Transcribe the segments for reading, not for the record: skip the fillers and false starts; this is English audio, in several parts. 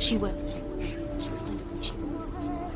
She will. She'll find a way. She always finds a way.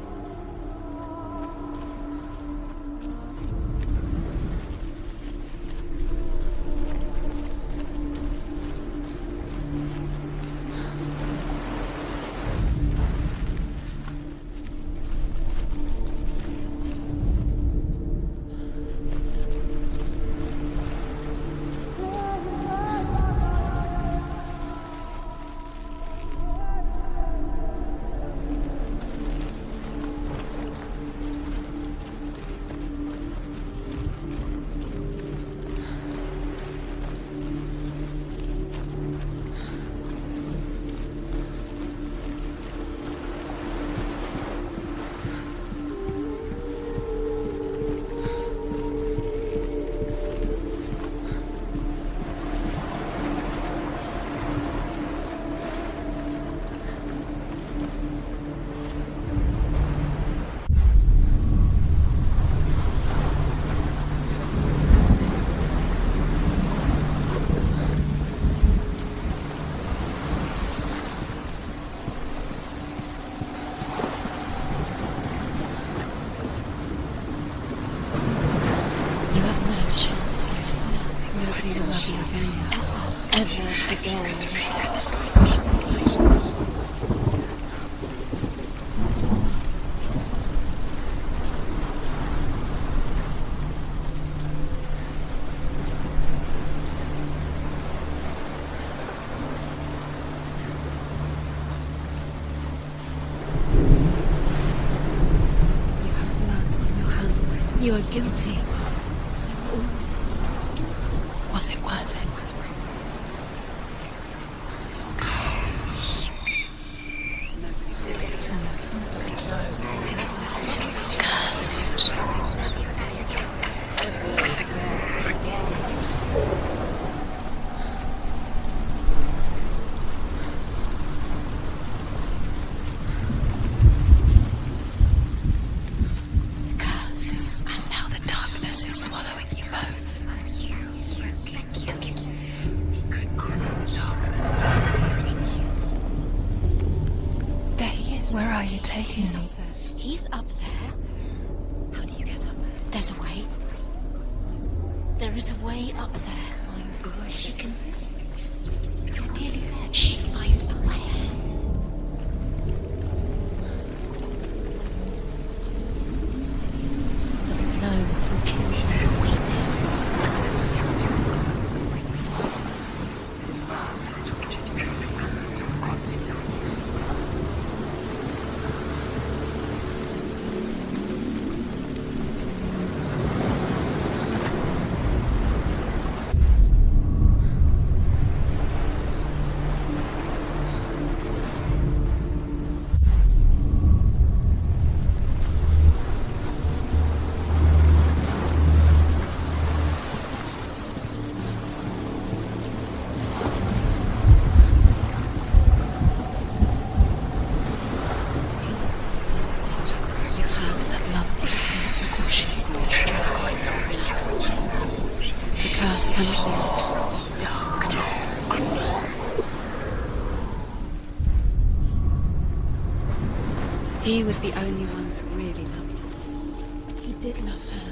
Ever again. You are guilty. Was it worth it? Cursed. Curse. And now the darkness is swallowing you both. There he is. Where are you taking me? He's up there. How do you get up there? There's a way. There is a way up there. Find the way. She can do it. You're nearly there. She'll find the way. Doesn't know who killed him. We do. He was the only one that really loved her. He did love her.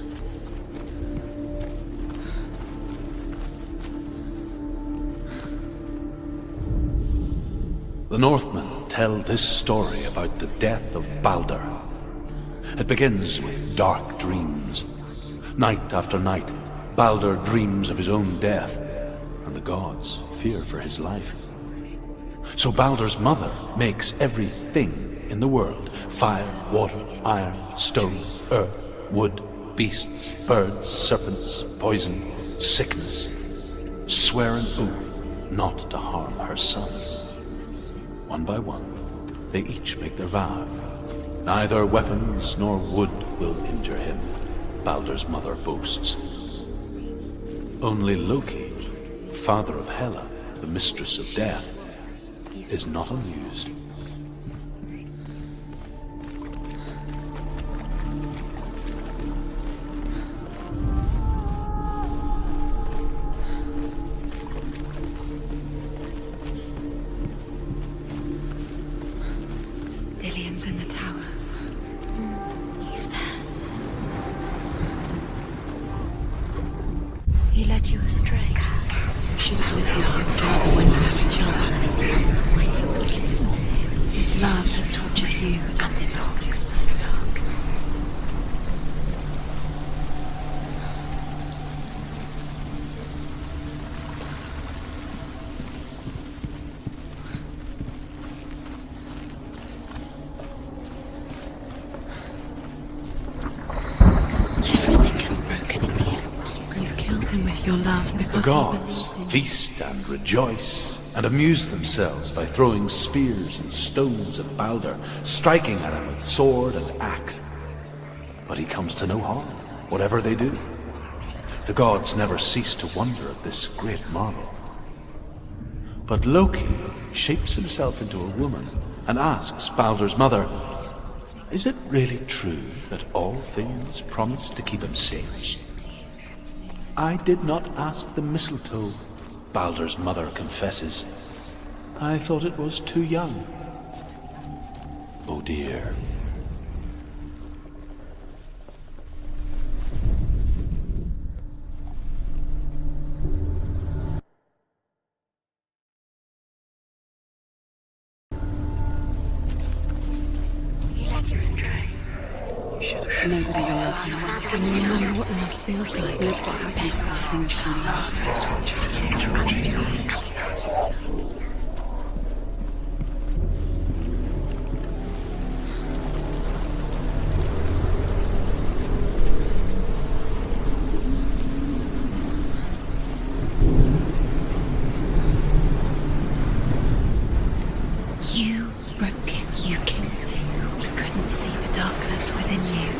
The Northmen tell this story about the death of Baldur. It begins with dark dreams. Night after night, Baldur dreams of his own death, and the gods fear for his life. So Baldur's mother makes everything in the world: fire, water, iron, stone, earth, wood, beasts, birds, serpents, poison, sickness. Swear an oath not to harm her son. One by one, they each make their vow. Neither weapons nor wood will injure him, Baldur's mother boasts. Only Loki, father of Hela, the mistress of death, is not amused. His love has tortured you, and it tortures the dark. Everything has broken in the end. You killed him with your love The because he gods believed in feast and rejoice, and amuse themselves by throwing spears and stones at Balder, striking at him with sword and axe. But he comes to no harm, whatever they do. The gods never cease to wonder at this great marvel. But Loki shapes himself into a woman and asks Balder's mother, "Is it really true that all things promise to keep him safe?" "I did not ask the mistletoe," Balder's mother confesses. "I thought it was too young." Oh dear. Nobody will love him. Can you remember what love feels like? Look what happens to the things she loves. She destroys them. You broke him. You killed him. You couldn't see the darkness within you.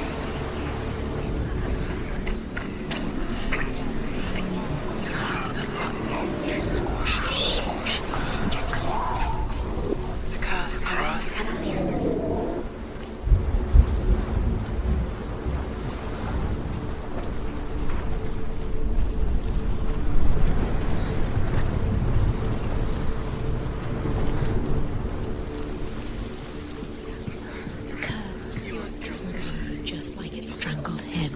Just like it strangled him.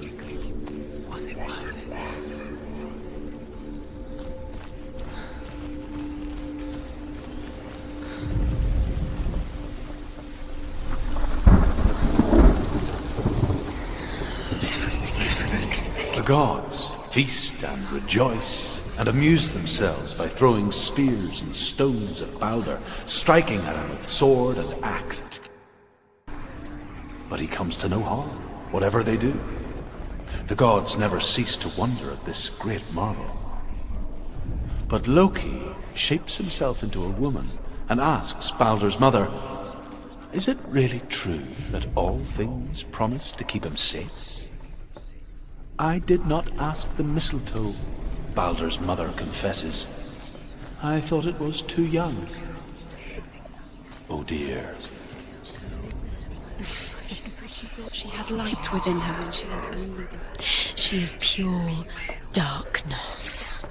The gods feast and rejoice, and amuse themselves by throwing spears and stones at Balder, striking at him with sword and axe. But he comes to no harm, whatever they do. The gods never cease to wonder at this great marvel. But Loki shapes himself into a woman and asks Balder's mother, "Is it really true that all things promise to keep him safe?" "I did not ask the mistletoe," Balder's mother confesses. "I thought it was too young." Oh dear. She thought she had light within her when she was only the... She is pure darkness.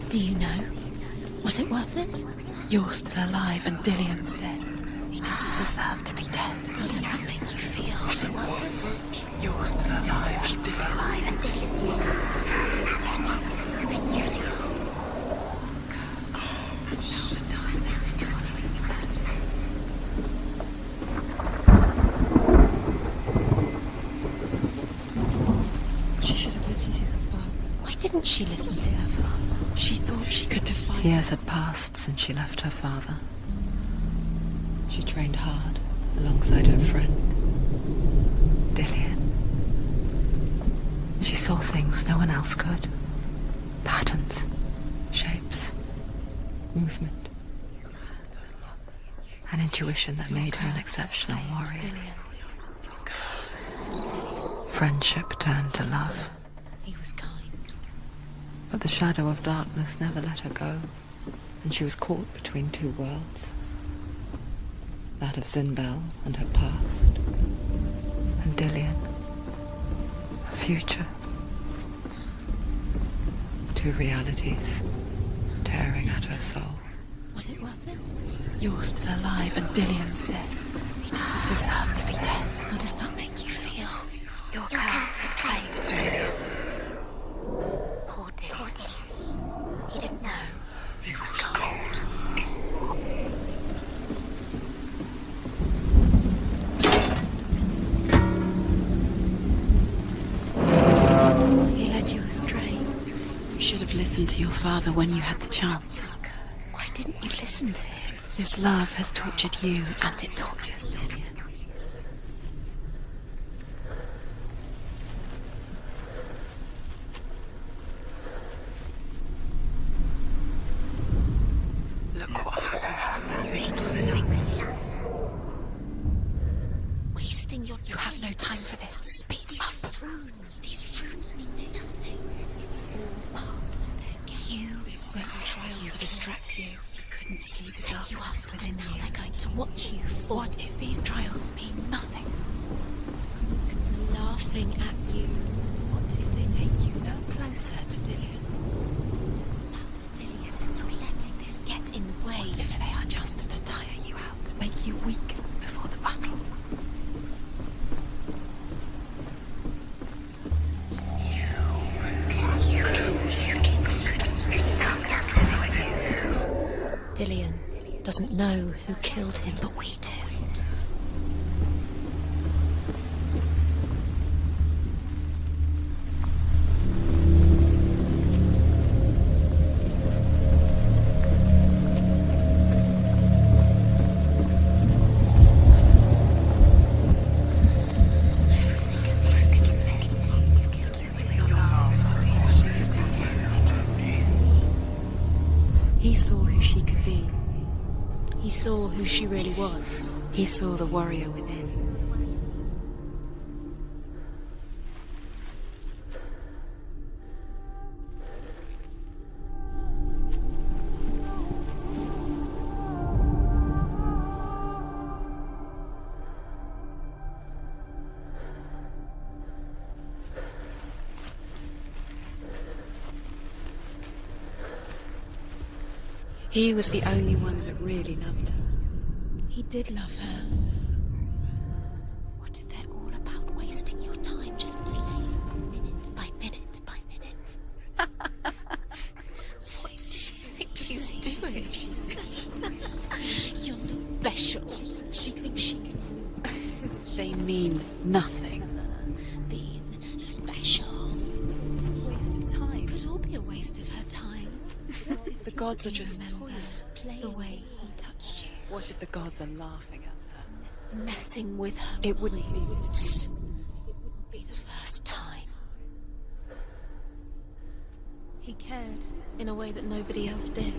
Do you know? Was it worth it? You're still alive and Dillion's dead. He doesn't deserve to be dead. How does that make you feel? You're still alive and She should have listened to her father. Why didn't she listen to her father? She thought she could defy. Years had passed since she left her father. She trained hard alongside her friend, Dillion. She saw things no one else could. Patterns, shapes, movement. An intuition that made her an exceptional warrior. Friendship turned to love. He was kind. But the shadow of darkness never let her go, and she was caught between two worlds. That of Zinbel and her past, and Dillion, her future. Two realities tearing at her soul. Was it worth it? You're still alive and Dillian's dead. He doesn't deserve to be dead. How does that make you feel? Your curse has claimed Dillian. Poor Dillian. He didn't know he was cold. He led you astray. You should have listened to your father when you had the chance. Why didn't you listen to him? This love has tortured you, and it tortures Dillian. Look what happened to you. Wasting your time. You have no time for this. Speed up. These rules mean nothing. It's all part of their game. They've set your trials to distract you. You couldn't see the Set you up, darkness within and now you. they're going to watch you fall. What if these trials mean nothing? Laughing at you. What if they take you no closer to Dillian? Dillian, you're letting this get in the way. What if they are just to tire you out, to make you weak before the battle? Dillian doesn't know who killed him, but we do. He saw who she could be. He saw who she really was. He saw the warrior within. He was the only one that really loved her. He did love her. What if they're all about wasting your time, just delaying minute by minute by minute? What does she think she's doing? You're special. She thinks she can They mean nothing. be special. Waste of time. Could all be a waste of her time. What if the gods are just Remember toying? the way he touched you, What if the gods are laughing at her? messing with her. It wouldn't be mind. this. It wouldn't be the first time. He cared in a way that nobody else did.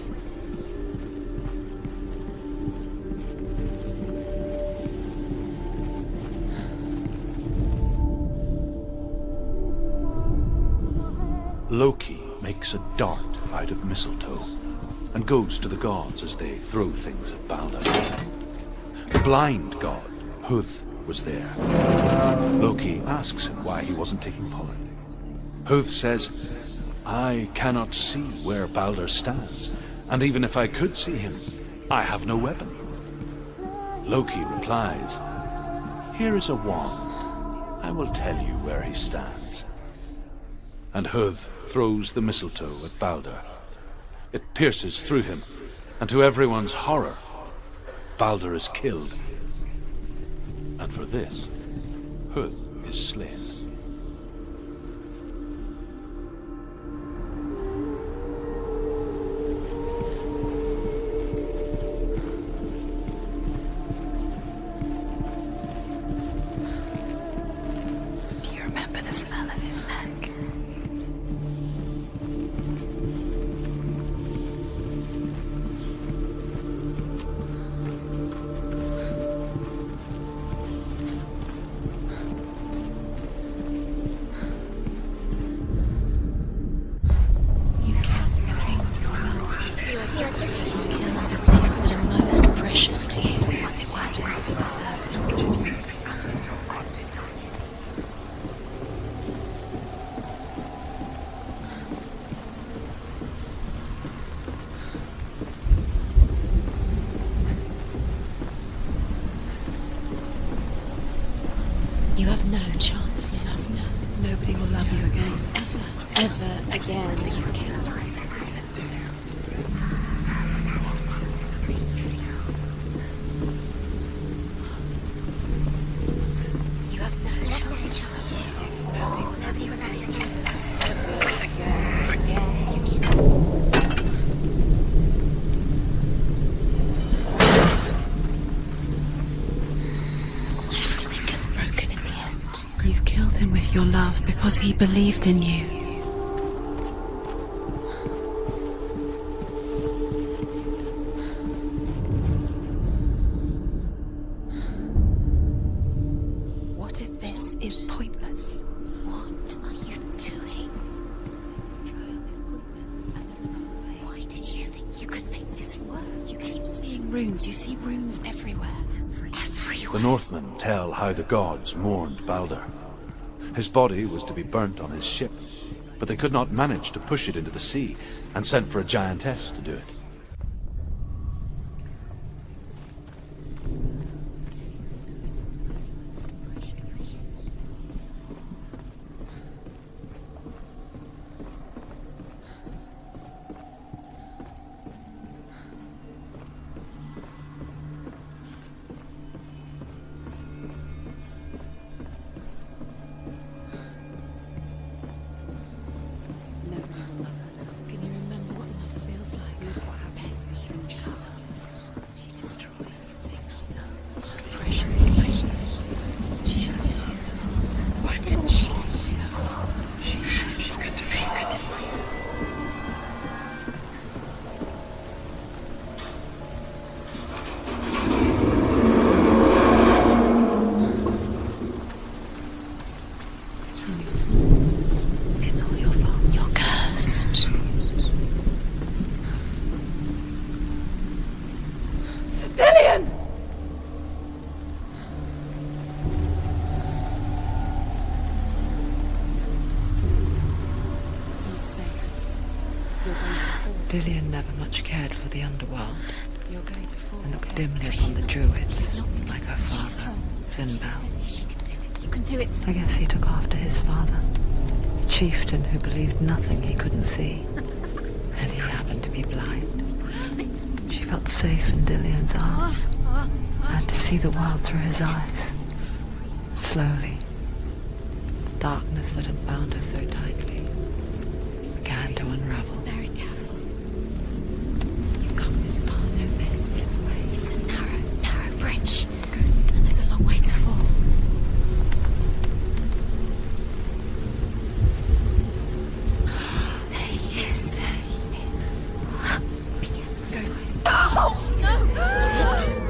Loki makes a dart out of mistletoe and goes to the gods as they throw things at Balder. The blind god, Huth, was there. Loki asks him why he wasn't taking pollen. Huth says, I cannot see where Balder stands, and even if I could see him, I have no weapon. Loki replies, Here is a wand. I will tell you where he stands. And Huth throws the mistletoe at Balder. It pierces through him, and to everyone's horror, Balder is killed. And for this, Huth is slain. Do you remember the smell of his neck? You count the things you love. Kill the things that are most precious to you. Was it worth it to serve him? You have no chance for love now. Nobody will love you again. Ever again. You have no chance. Nobody will love you again. Everything gets broken in the end. You killed him with your love because he believed in you. What if this is pointless? What are you doing? Why did you think you could make this work? You keep seeing runes. You see runes everywhere. The Northmen tell how the gods mourned Balder. His body was to be burnt on his ship, but they could not manage to push it into the sea, and sent for a giantess to do it. Nobody will love her. Can you remember what love feels like? Look what happens to the thing she loves. She destroys the thing she loves. What did she do? She could defeat it. It's all your fault. It's all your fault. You're cursed. Dillian! It's not safe. You're going to fall. Dillian never much cared for the underworld You're going to fall. and looked okay? dimly upon the druids, like her father, Sinbel. She can do it. You can do it. I guess he took after his father, the chieftain who believed nothing he couldn't see, and he happened to be blind. She felt safe in Dillian's arms, and to see the world through his eyes. Slowly, the darkness that had bound her so tightly began to unravel. Very careful. You've come this far, don't let it slip away. It's a narrow bridge. And there's a long way to fall. There he is. That's it.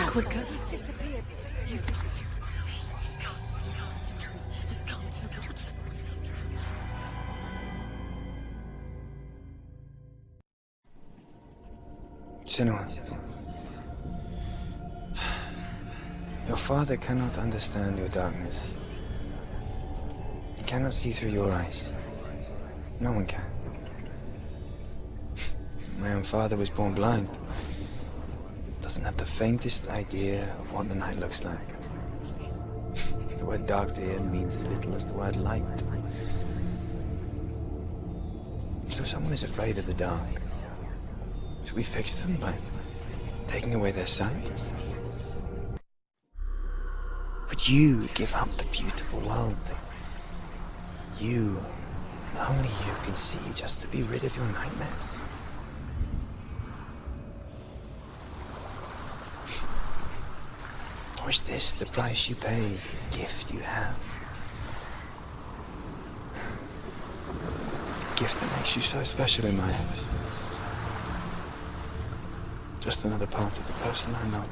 Quicker. He's disappeared. You've lost him to the sea. He's gone. You've lost him to him. Just come to the water. He's drowned. Senua, your father cannot understand your darkness. He cannot see through your eyes. No one can. My own father was born blind. Doesn't have the faintest idea of what the night looks like. The word dark to him means as little as the word light. So someone is afraid of the dark. Should we fix them by taking away their sight? Would you give up the beautiful world that you, and only you, can see just to be rid of your nightmares? Or is this the price you pay for the gift you have? A gift that makes you so special in my eyes. Just another part of the person I know.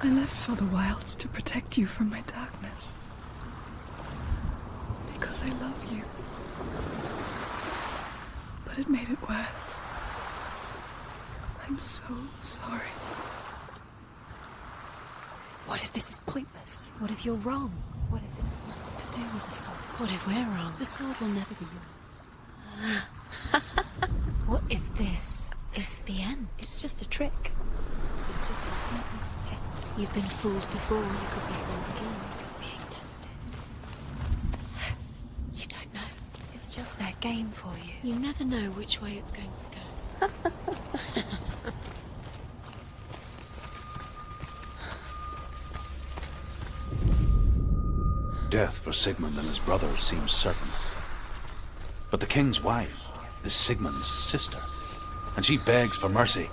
I left for the wilds to protect you from my darkness. Because I love you. But it made it worse. I'm so sorry. What if this is pointless? What if you're wrong? What if this is nothing to do with the sword? What if we're wrong? The sword will never be yours. What if this is the end. It's just a trick. It's just a pointless test. You've been fooled before, you could be fooled again. Being tested. You don't know. It's just their game for you. You never know which way it's going to go. Death for Sigmund and his brother seems certain. But the king's wife is Sigmund's sister, and she begs for mercy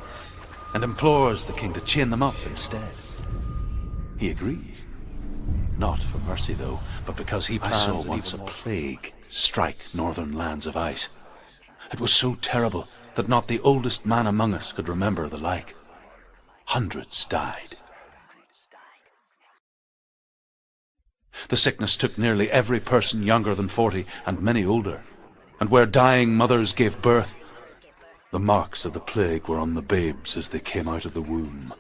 and implores the king to chain them up instead. He agrees. Not for mercy, though, but because he plans I saw once a plague strike northern lands of ice. It was so terrible that not the oldest man among us could remember the like. Hundreds died. The sickness took nearly every person younger than 40 and many older, and where dying mothers gave birth, the marks of the plague were on the babes as they came out of the womb.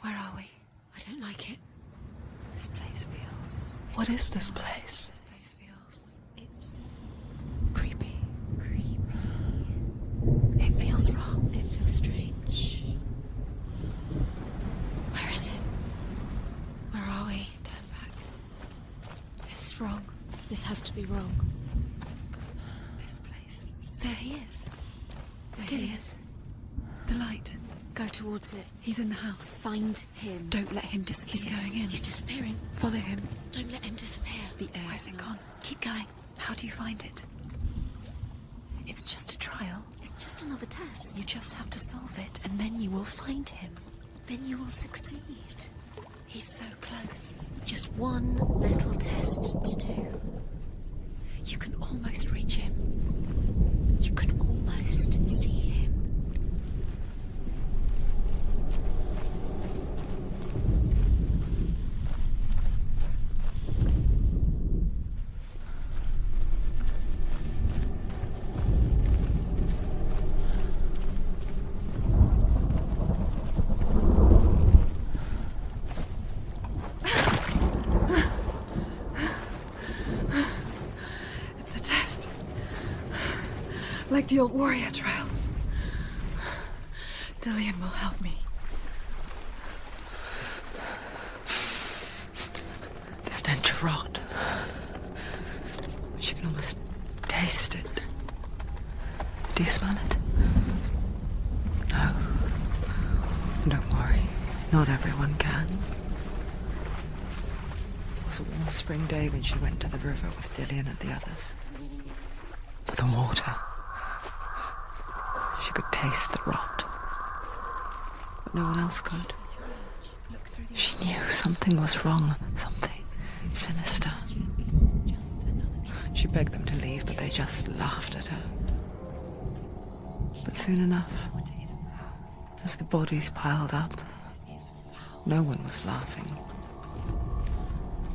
Where are we? I don't like it. This place feels... What is this place? This place feels... It's creepy. creepy. It feels wrong. It feels strange. Where is it? Where are we? Turn back. This is wrong. This has to be wrong. This place... There he is. There Did he he? is. The light. Go towards it. He's in the house. Find him. Don't let him disappear. He's going in. He's disappearing. Follow him. Don't let him disappear. The air. Where's it gone? Keep going. How do you find it? It's just a trial. It's just another test. You just have to solve it, and then you will find him. Then you will succeed. He's so close. Just one little test to do. You can almost reach him. You can almost see him. It's a test. Like the old warrior trials. Dillian will help me. The stench of rot. She can almost taste it. Do you smell it? No. Don't worry. Not everyone can. It was a warm spring day when she went to the river with Dillian and the others. To the water. She could taste the rot. But no one else could. She knew something was wrong. Something sinister. She begged them to leave, but they just laughed at her. But soon enough, as the bodies piled up, no one was laughing.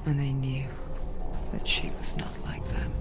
And they knew that she was not like them.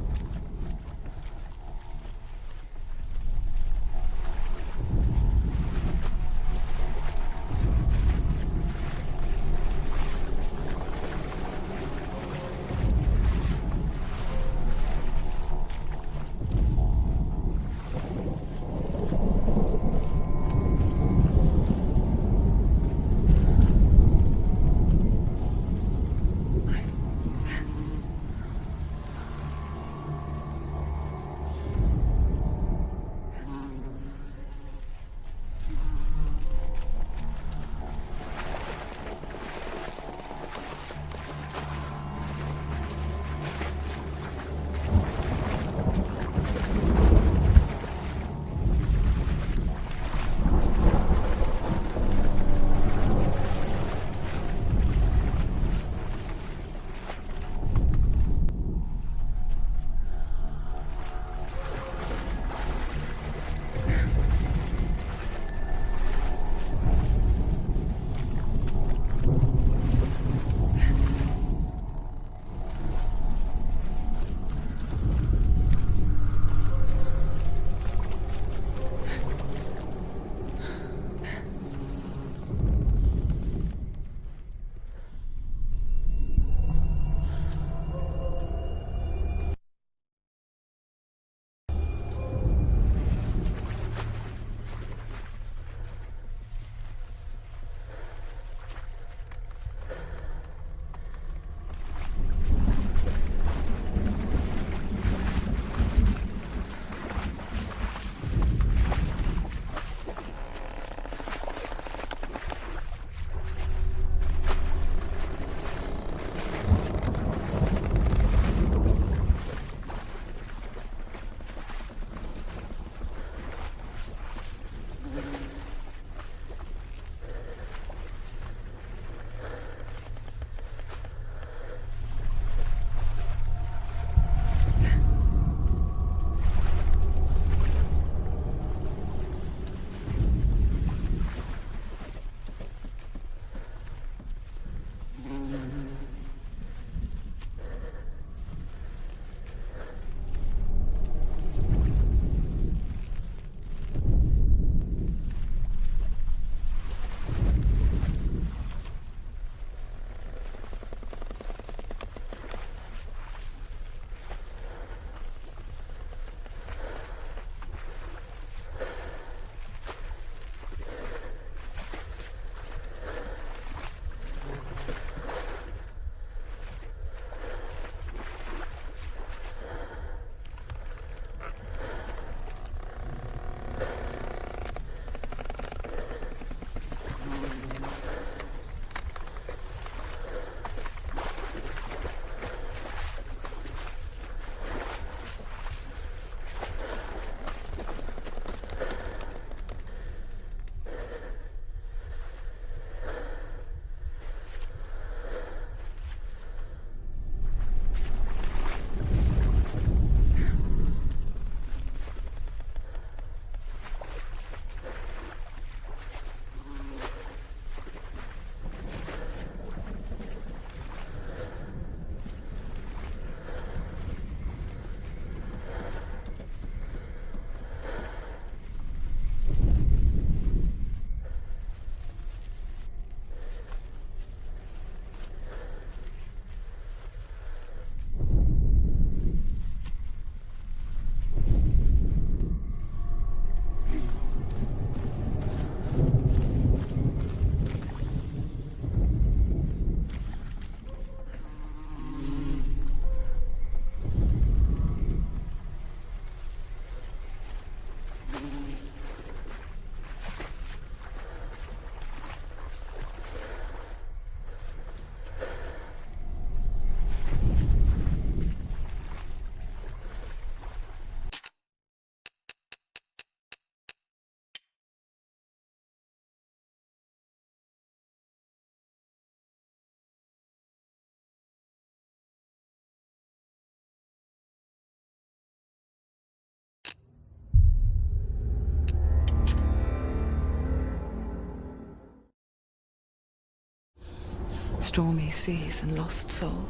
stormy seas and lost souls.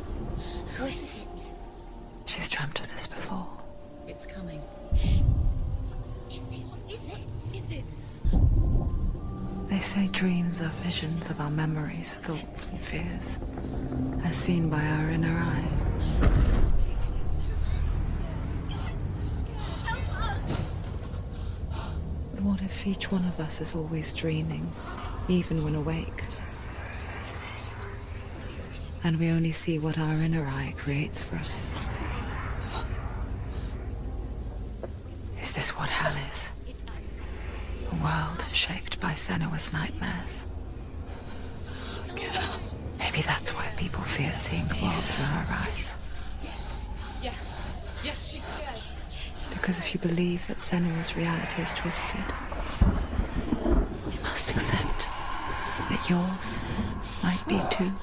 Who is it? She's dreamt of this before. It's coming. Is it? They say dreams are visions of our memories, thoughts and fears, as seen by our inner eye. But what if each one of us is always dreaming, even when awake? And we only see what our inner eye creates for us. Is this what hell is? A world shaped by Senua's nightmares. Maybe that's why people fear seeing the world through her eyes. Yes, she's scared. Because if you believe that Senua's reality is twisted, you must accept that yours might be too.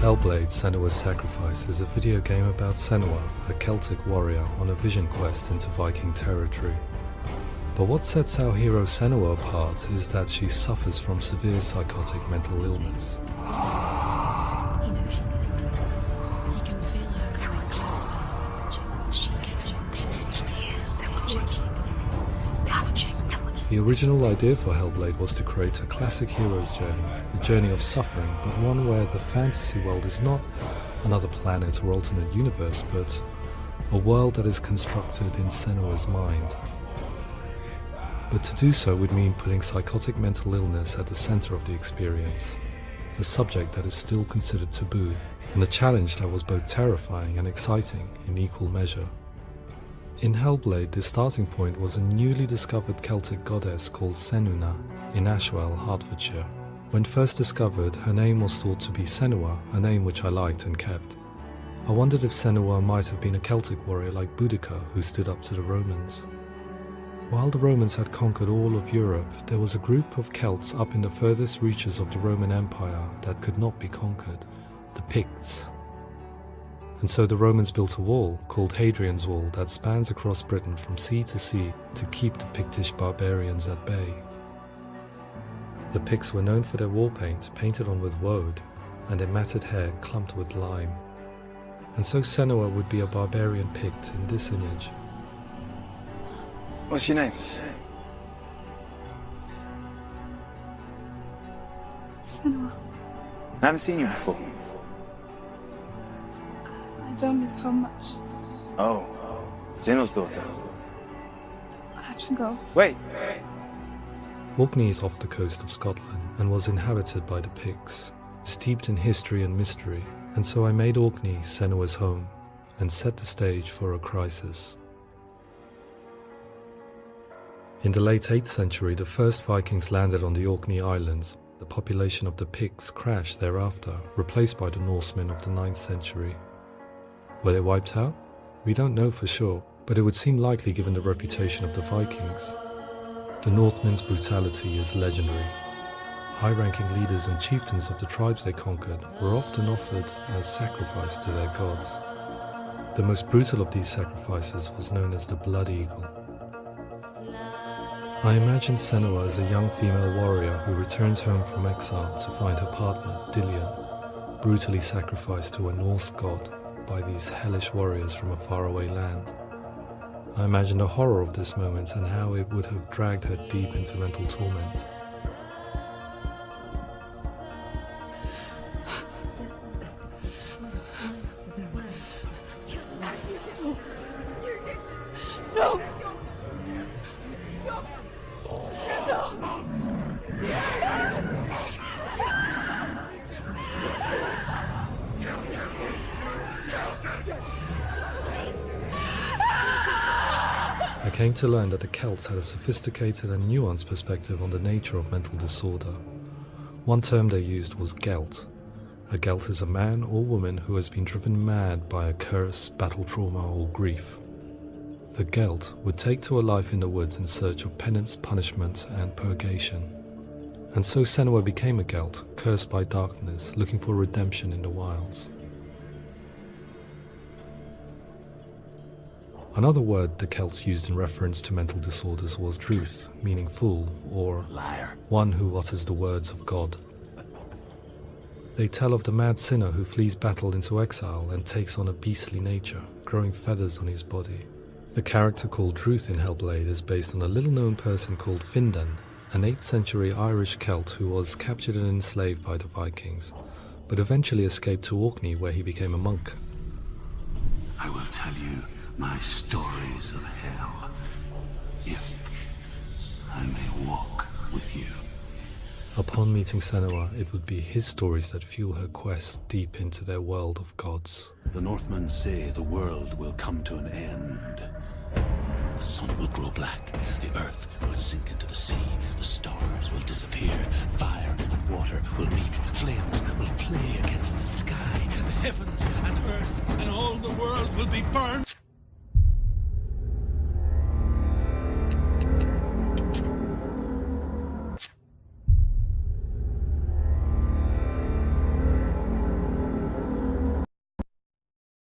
Hellblade: Senua's Sacrifice is a video game about Senua, a Celtic warrior on a vision quest into Viking territory. But what sets our hero Senua apart is that she suffers from severe psychotic mental illness. He knows she's getting closer. He can feel her coming closer. She's getting closer. They're watching. The original idea for Hellblade was to create a classic hero's journey, a journey of suffering, but one where the fantasy world is not another planet or alternate universe, but a world that is constructed in Senua's mind. But to do so would mean putting psychotic mental illness at the center of the experience, a subject that is still considered taboo, and a challenge that was both terrifying and exciting in equal measure. In Hellblade, the starting point was a newly discovered Celtic goddess called Senua in Ashwell, Hertfordshire. When first discovered, her name was thought to be Senua, a name which I liked and kept. I wondered if Senua might have been a Celtic warrior like Boudica who stood up to the Romans. While the Romans had conquered all of Europe, there was a group of Celts up in the furthest reaches of the Roman Empire that could not be conquered, the Picts. And so the Romans built a wall, called Hadrian's Wall, that spans across Britain from sea to sea to keep the Pictish barbarians at bay. The Picts were known for their war paint, painted on with woad, and their matted hair clumped with lime. And so Senua would be a barbarian Pict in this image. What's your name? Senua. I haven't seen you before. I don't live home much. Oh, Zeno's daughter. I have to go. Wait! Orkney is off the coast of Scotland and was inhabited by the Picts, steeped in history and mystery, and so I made Orkney Senua's home and set the stage for a crisis. In the late 8th century, the first Vikings landed on the Orkney Islands. The population of the Picts crashed thereafter, replaced by the Norsemen of the 9th century. Were they wiped out? We don't know for sure, but it would seem likely given the reputation of the Vikings. The Northmen's brutality is legendary. High-ranking leaders and chieftains of the tribes they conquered were often offered as sacrifice to their gods. The most brutal of these sacrifices was known as the Blood Eagle. I imagine Senua as a young female warrior who returns home from exile to find her partner, Dillion, brutally sacrificed to a Norse god by these hellish warriors from a faraway land. I imagine the horror of this moment and how it would have dragged her deep into mental torment. No! I came to learn that the Celts had a sophisticated and nuanced perspective on the nature of mental disorder. One term they used was gelt. A gelt is a man or woman who has been driven mad by a curse, battle trauma, or grief. The gelt would take to a life in the woods in search of penance, punishment, and purgation. And so Senua became a gelt, cursed by darkness, looking for redemption in the wilds. Another word the Celts used in reference to mental disorders was druth, meaning fool, or Liar. one who utters the words of God. They tell of the mad sinner who flees battle into exile and takes on a beastly nature, growing feathers on his body. The character called Druth in Hellblade is based on a little-known person called Findan, an 8th century Irish Celt who was captured and enslaved by the Vikings, but eventually escaped to Orkney where he became a monk. I will tell you my stories of hell, if I may walk with you. Upon meeting Senua, it would be his stories that fuel her quest deep into their world of gods. The Northmen say the world will come to an end. The sun will grow black, the earth will sink into the sea, the stars will disappear, fire and water will meet, flames will play against the sky, the heavens and earth and all the world will be burned.